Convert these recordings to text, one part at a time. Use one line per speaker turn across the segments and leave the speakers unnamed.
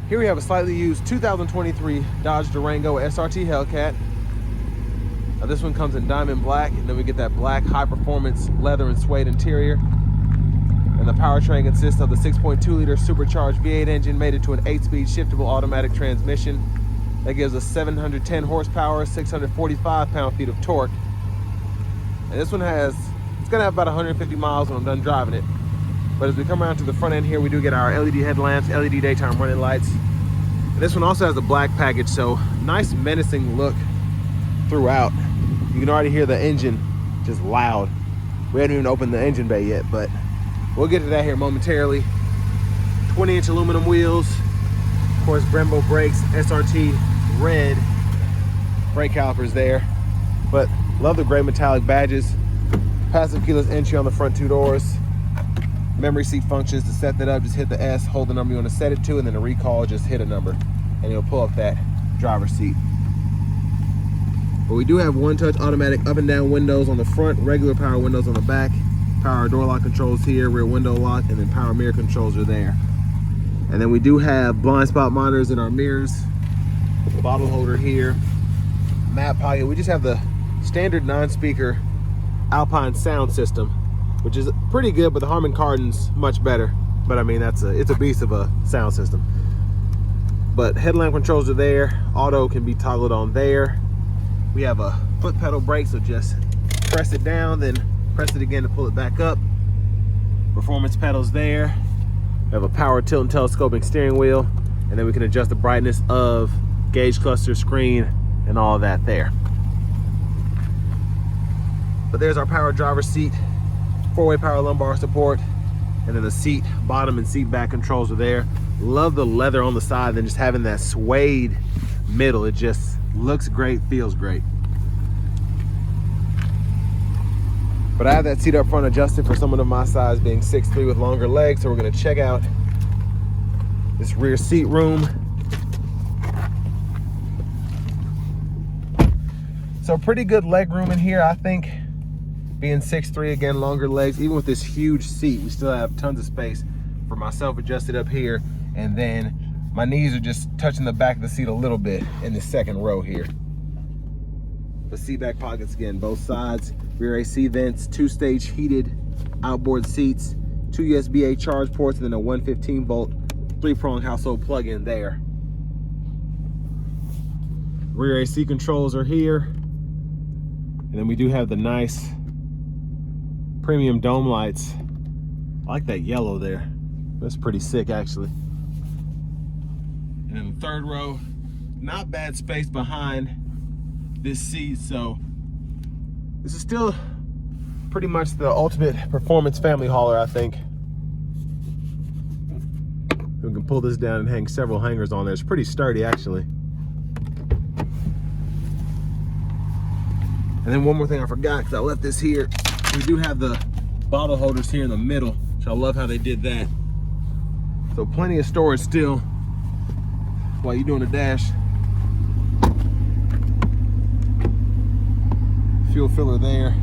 Here we have a slightly used 2023 Dodge Durango SRT Hellcat. Now this one comes in diamond black, and then we get that black high performance leather and suede interior. And the powertrain consists of the 6.2 liter supercharged V8 engine mated to an 8-speed shiftable automatic transmission. That gives us 710 horsepower, 645 pound-feet of torque. And this one it's gonna have about 150 miles when I'm done driving it. But as we come around to the front end here, we do get our LED headlamps, LED daytime running lights. And this one also has the black package, so nice menacing look throughout. You can already hear the engine just loud. We haven't even opened the engine bay yet, but we'll get to that here momentarily. 20-inch aluminum wheels, of course Brembo brakes, SRT red brake calipers there. But love the gray metallic badges. Passive keyless entry on the front two doors. Memory seat functions. To set that up, just hit the S, hold the number you want to set it to, and then to recall, just hit a number and it'll pull up that driver's seat. But we do have one-touch automatic up and down windows on the front, regular power windows on the back, power door lock controls here, rear window lock, and then power mirror controls are there. And then we do have blind spot monitors in our mirrors, bottle holder here, map pocket. We just have the standard 9-speaker Alpine sound system, which is pretty good, but the Harman Kardon's much better. But I mean, it's a beast of a sound system. But headlamp controls are there. Auto can be toggled on there. We have a foot pedal brake, so just press it down, then press it again to pull it back up. Performance pedals there. We have a power tilt and telescoping steering wheel, and then we can adjust the brightness of gauge cluster, screen, and all of that there. But there's our power driver seat, 4-way power lumbar support, and then the seat bottom and seat back controls are there. Love the leather on the side, and then just having that suede middle. It just looks great, feels great. But I have that seat up front adjusted for someone of my size, being 6'3" with longer legs. So we're gonna check out this rear seat room. So pretty good leg room in here, I think. Being 6'3", again, longer legs, even with this huge seat, we still have tons of space for myself adjusted up here. And then my knees are just touching the back of the seat a little bit in the second row here. The seat back pockets, again, both sides, rear AC vents, 2-stage heated outboard seats, 2 USB-A charge ports, and then a 115-volt 3-prong household plug-in there. Rear AC controls are here. And then we do have the nice premium dome lights. I like that yellow there. That's pretty sick, actually. And then the third row, not bad space behind this seat, so this is still pretty much the ultimate performance family hauler, I think. We can pull this down and hang several hangers on there. It's pretty sturdy, actually. And then one more thing I forgot, because I left this here. We do have the bottle holders here in the middle, which I love how they did that. So plenty of storage still while you're doing the dash. Fuel filler there.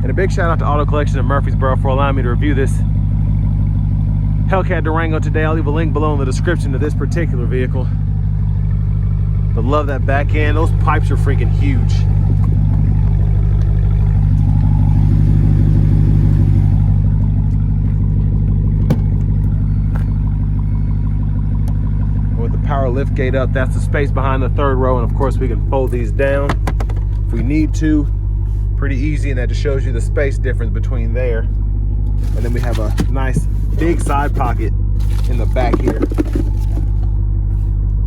And a big shout out to Auto Collection of Murfreesboro for allowing me to review this Hellcat Durango today. I'll leave a link below in the description to this particular vehicle. But love that back end. Those pipes are freaking huge. With the power lift gate up, that's the space behind the third row. And of course we can fold these down if we need to. Pretty easy, and that just shows you the space difference between there. And then we have a nice big side pocket in the back here.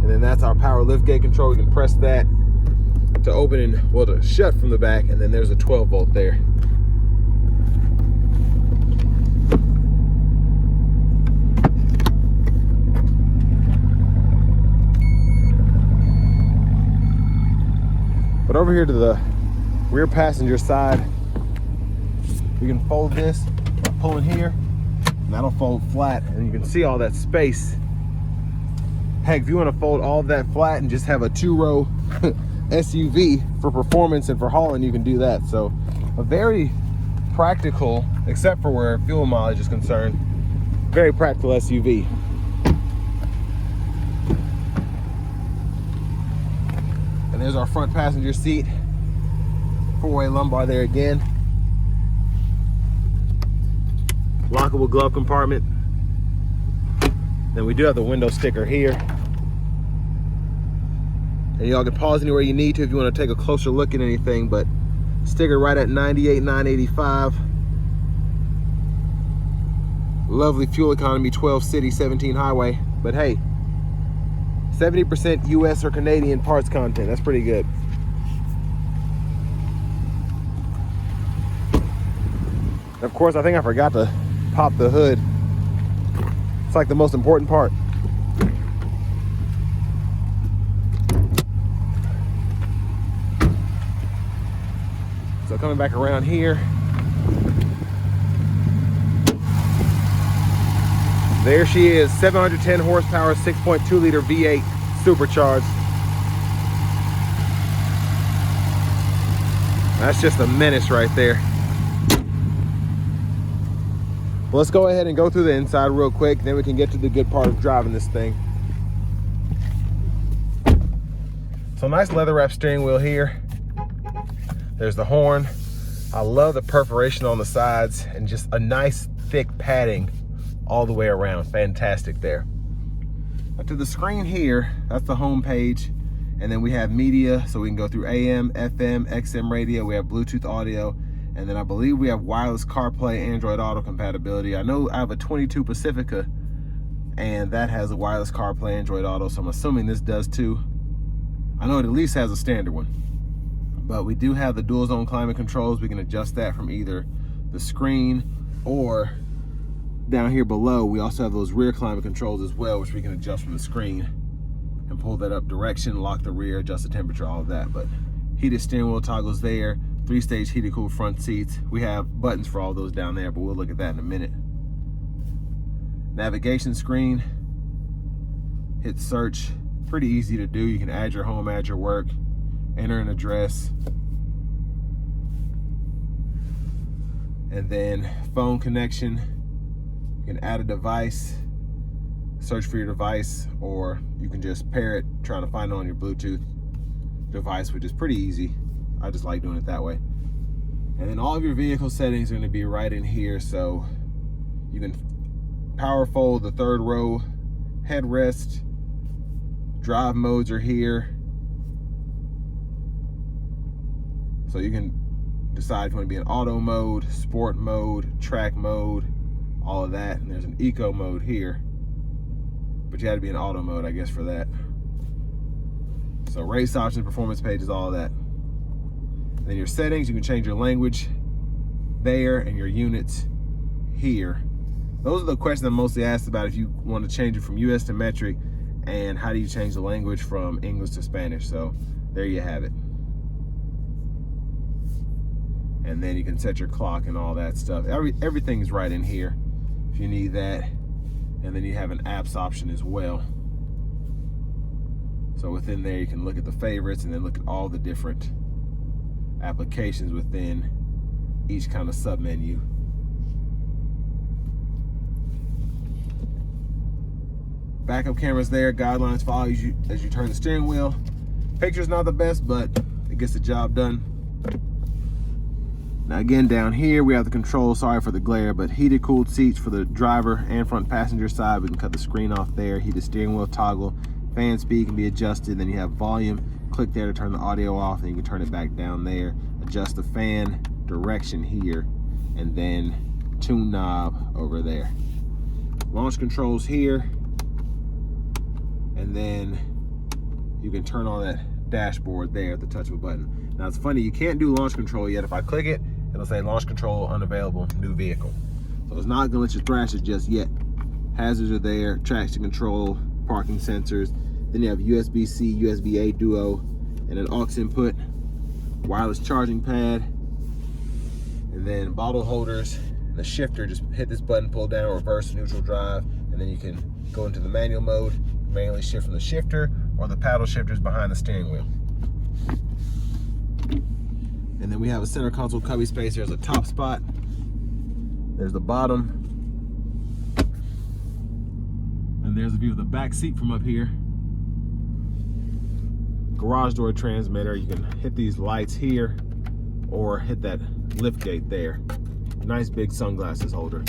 And then that's our power lift gate control. We can press that to open and, well, to shut from the back. And then there's a 12-volt there. But over here to the rear passenger side, we can fold this, pull it here, and that'll fold flat, and you can see all that space. Heck, if you want to fold all of that flat and just have a 2-row SUV for performance and for hauling, you can do that. So a very practical, except for where fuel mileage is concerned. Very practical SUV. And there's our front passenger seat. 4-way lumbar there again. Lockable glove compartment. Then we do have the window sticker here. And y'all can pause anywhere you need to if you want to take a closer look at anything, but sticker right at 98,985. Lovely fuel economy, 12 city, 17 highway. But hey, 70% US or Canadian parts content. That's pretty good. Of course, I think I forgot to pop the hood. It's like the most important part. So coming back around here, there she is, 710 horsepower, 6.2 liter V8 supercharged. That's just a menace right there. Well, let's go ahead and go through the inside real quick, then we can get to the good part of driving this thing. So nice leather wrap steering wheel here. There's the horn. I love the perforation on the sides and just a nice thick padding all the way around. Fantastic there. Now to the screen here, that's the home page. And then we have media, so we can go through AM, FM, XM radio. We have Bluetooth audio. And then I believe we have wireless CarPlay, Android Auto compatibility. I know I have a 22 Pacifica and that has a wireless CarPlay, Android Auto. So I'm assuming this does too. I know it at least has a standard one. But we do have the dual zone climate controls. We can adjust that from either the screen or down here below. We also have those rear climate controls as well, which we can adjust from the screen and pull that up direction, lock the rear, adjust the temperature, all of that. But heated steering wheel toggles there, 3-stage heated cooled front seats. We have buttons for all those down there, but we'll look at that in a minute. Navigation screen, hit search, pretty easy to do. You can add your home, add your work, enter an address, and then phone connection. You can add a device, search for your device, or you can just pair it, trying to find it on your Bluetooth device, which is pretty easy. I just like doing it that way. And then all of your vehicle settings are going to be right in here. So you can power fold the third row headrest, drive modes are here. So you can decide if you want to be in auto mode, sport mode, track mode, all of that. And there's an eco mode here, but you had to be in auto mode, I guess, for that. So race options, performance pages, all of that. And then your settings, you can change your language there and your units here. Those are the questions I'm mostly asked about if you want to change it from US to metric, and how do you change the language from English to Spanish. So there you have it. And then you can set your clock and all that stuff. Everything's right in here if you need that. And then you have an apps option as well. So within there, you can look at the favorites and then look at all the different applications within each kind of sub menu. Backup cameras there, guidelines follow you as you turn the steering wheel. Picture's not the best, but it gets the job done. Now again, down here we have the controls, sorry for the glare, but heated cooled seats for the driver and front passenger side. We can cut the screen off there. Heated steering wheel toggle, fan speed can be adjusted. Then you have volume, click there to turn the audio off, and you can turn it back down there. Adjust the fan direction here, and then tune knob over there. Launch controls here, and then you can turn on that dashboard there at the touch of a button. Now it's funny, you can't do launch control yet. If I click it, it'll say launch control unavailable, new vehicle. So it's not gonna let you thrash it just yet. Hazards are there, traction control, parking sensors. Then you have USB-C, USB-A duo, and an aux input, wireless charging pad, and then bottle holders. The shifter, just hit this button, pull down, reverse, neutral drive, and then you can go into the manual mode, manually shift from the shifter, or the paddle shifters behind the steering wheel. And then we have a center console cubby space. There's a top spot. There's the bottom. And there's a view of the back seat from up here. Garage door transmitter. You can hit these lights here or hit that lift gate there. Nice big sunglasses holder.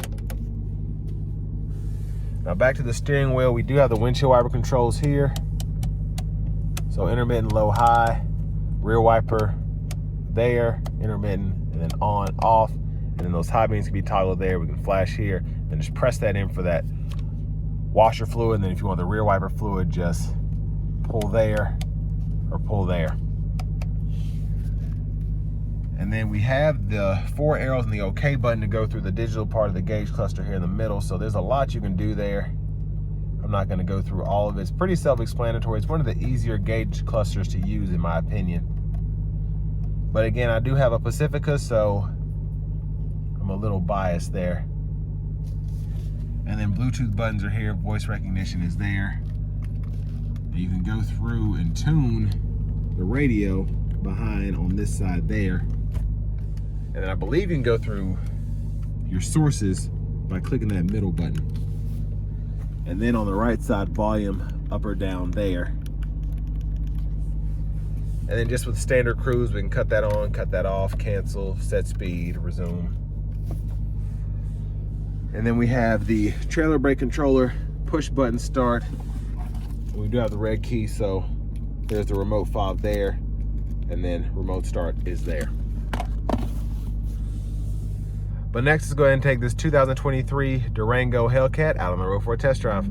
Now back to the steering wheel. We do have the windshield wiper controls here. So intermittent, low, high, rear wiper there, intermittent, and then on, off. And then those high beams can be toggled there. We can flash here, then just press that in for that washer fluid. And then if you want the rear wiper fluid, just pull there or pull there. And then we have the 4 arrows and the OK button to go through the digital part of the gauge cluster here in the middle. So there's a lot you can do there. I'm not going to go through all of it. It's pretty self-explanatory. It's one of the easier gauge clusters to use in my opinion. But again, I do have a Pacifica, so I'm a little biased there. And then Bluetooth buttons are here. Voice recognition is there. And you can go through and tune the radio behind on this side there. And then I believe you can go through your sources by clicking that middle button. And then on the right side, volume up or down there. And then just with standard cruise, we can cut that on, cut that off, cancel, set speed, resume. And then we have the trailer brake controller, push button start. We do have the red key, so there's the remote fob there. And then remote start is there. But next, let's go ahead and take this 2023 Durango Hellcat out on the road for a test drive.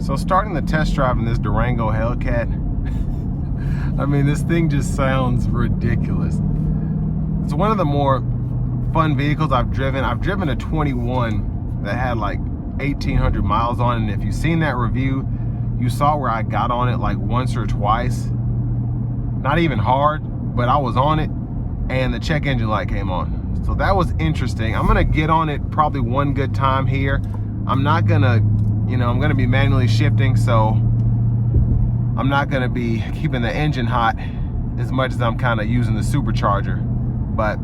So starting the test drive in this Durango Hellcat, I mean, this thing just sounds ridiculous. It's one of the more fun vehicles I've driven. I've driven a 21 that had like 1,800 miles on it. And if you've seen that review, you saw where I got on it like once or twice. Not even hard, but I was on it and the check engine light came on. So that was interesting. I'm gonna get on it probably one good time here. I'm not gonna, I'm gonna be manually shifting, so I'm not gonna be keeping the engine hot as much as I'm kind of using the supercharger. But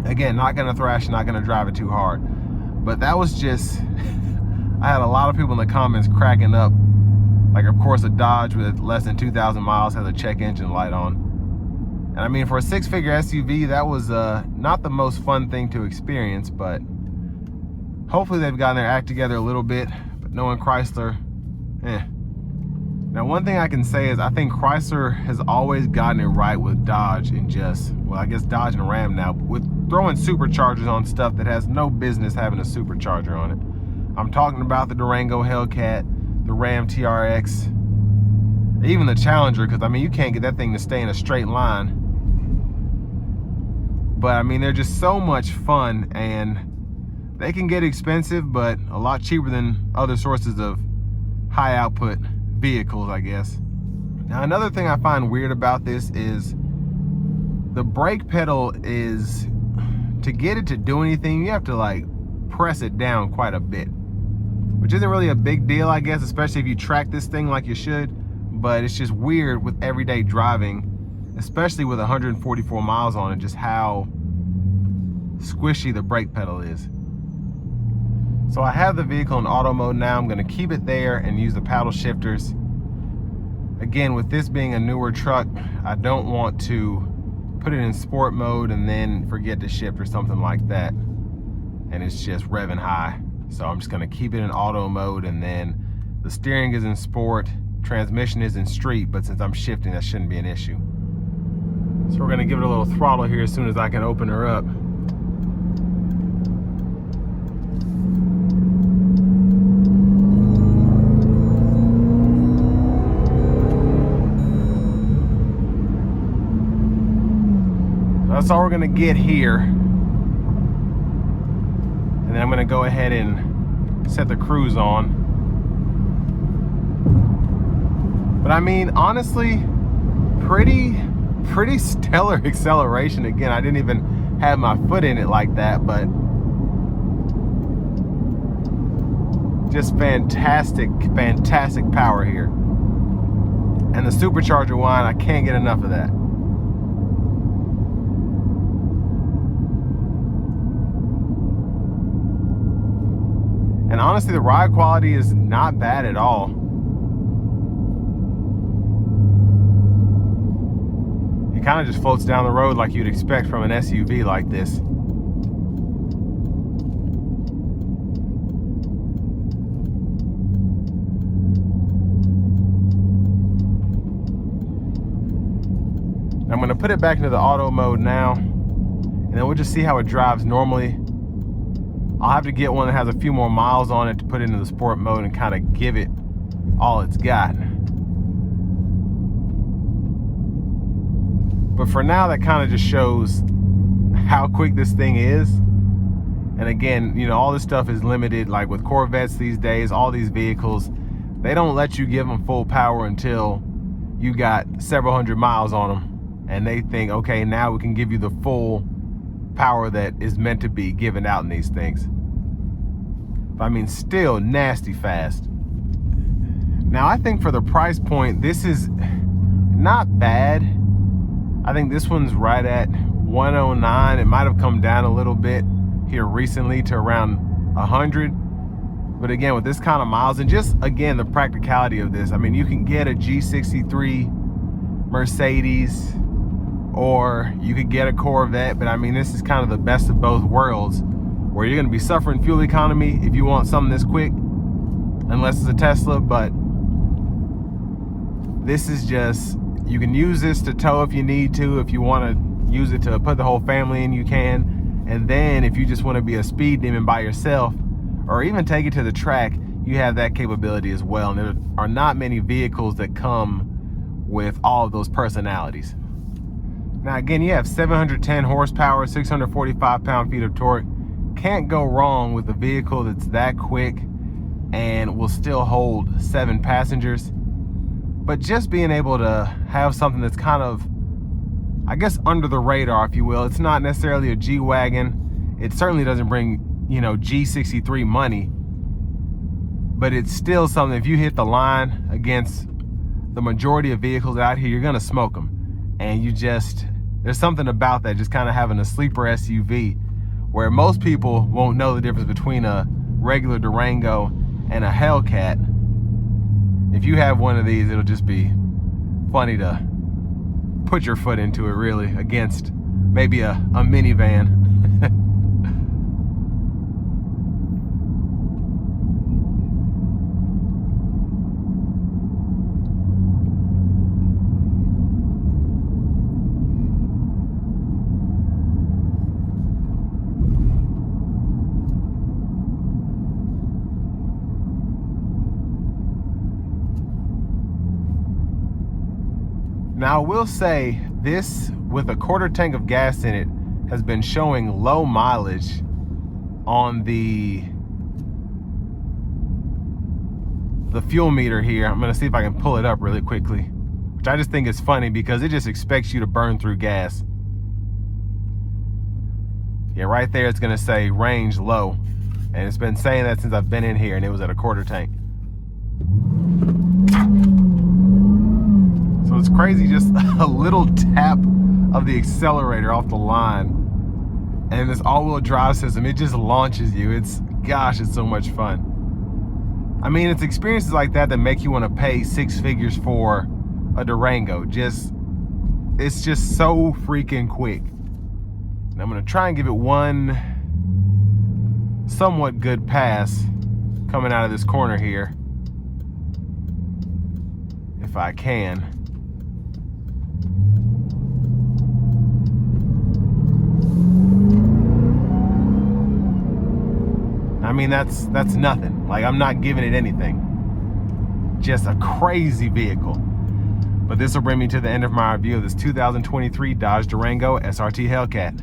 again, not gonna thrash, not gonna drive it too hard. But that was just, I had a lot of people in the comments cracking up. Like, of course, a Dodge with less than 2,000 miles has a check engine light on. And I mean, for a 6-figure SUV, that was not the most fun thing to experience, but hopefully they've gotten their act together a little bit. But knowing Chrysler, Now, one thing I can say is I think Chrysler has always gotten it right with Dodge and just, well, I guess Dodge and Ram now, with throwing superchargers on stuff that has no business having a supercharger on it. I'm talking about the Durango Hellcat, the Ram TRX, even the Challenger, because I mean, you can't get that thing to stay in a straight line. But I mean, they're just so much fun, and they can get expensive, but a lot cheaper than other sources of high output vehicles, I guess. Now, another thing I find weird about this is the brake pedal is, to get it to do anything, you have to like press it down quite a bit, which isn't really a big deal, I guess, especially if you track this thing like you should. But it's just weird with everyday driving, especially with 144 miles on it, just how squishy the brake pedal is. So I have the vehicle in auto mode now. I'm gonna keep it there and use the paddle shifters. Again, with this being a newer truck, I don't want to put it in sport mode and then forget to shift or something like that, and it's just revving high. So I'm just gonna keep it in auto mode, and then the steering is in sport, transmission is in street, but since I'm shifting, that shouldn't be an issue. So we're gonna give it a little throttle here as soon as I can open her up. That's all we're gonna get here. And then I'm gonna go ahead and set the cruise on. But I mean, honestly, pretty stellar acceleration. Again, I didn't even have my foot in it like that, but just fantastic power here. And the supercharger whine, I can't get enough of that. And honestly, the ride quality is not bad at all. It kind of just floats down the road like you'd expect from an SUV like this. I'm going to put it back into the auto mode now, and then we'll just see how it drives normally. I'll have to get one that has a few more miles on it to put it into the sport mode and kind of give it all it's got. But for now, that kind of just shows how quick this thing is. And again, you know, all this stuff is limited. Like with Corvettes these days, all these vehicles, they don't let you give them full power until you got several hundred miles on them. And they think, okay, now we can give you the full power that is meant to be given out in these things. But I mean, still nasty fast. Now, I think for the price point, this is not bad. I think this one's right at $109. It might have come down a little bit here recently to around 100. But again, with this kind of miles and just, again, the practicality of this, I mean, you can get a G63 Mercedes, or you could get a Corvette, but I mean, this is kind of the best of both worlds, where you're gonna be suffering fuel economy if you want something this quick, unless it's a Tesla. But this is just, you can use this to tow if you need to. If you wanna use it to put the whole family in, you can. And then if you just wanna be a speed demon by yourself, or even take it to the track, you have that capability as well. And there are not many vehicles that come with all of those personalities. Now again, you have 710 horsepower, 645 pound-feet of torque. Can't go wrong with a vehicle that's that quick and will still hold 7 passengers. But just being able to have something that's kind of, I guess, under the radar, if you will. It's not necessarily a G-Wagon. It certainly doesn't bring, you know, G63 money. But it's still something, if you hit the line against the majority of vehicles out here, you're gonna smoke them. And you just, there's something about that, just kind of having a sleeper SUV, where most people won't know the difference between a regular Durango and a Hellcat. If you have one of these, it'll just be funny to put your foot into it, really, against maybe a minivan. Now, I will say this, with a quarter tank of gas in it, has been showing low mileage on the fuel meter here. I'm gonna see if I can pull it up really quickly, which I just think is funny because it just expects you to burn through gas. Yeah, right there it's gonna say range low, and it's been saying that since I've been in here, and it was at a quarter tank. So it's crazy, just a little tap of the accelerator off the line, and this all-wheel drive system, it just launches you. It's, gosh, it's so much fun. I mean, it's experiences like that that make you want to pay 6 figures for a Durango. It's just so freaking quick. And I'm gonna try and give it one somewhat good pass coming out of this corner here, if I can. I mean, that's nothing. Like, I'm not giving it anything. Just a crazy vehicle. But this will bring me to the end of my review of this 2023 Dodge Durango SRT Hellcat.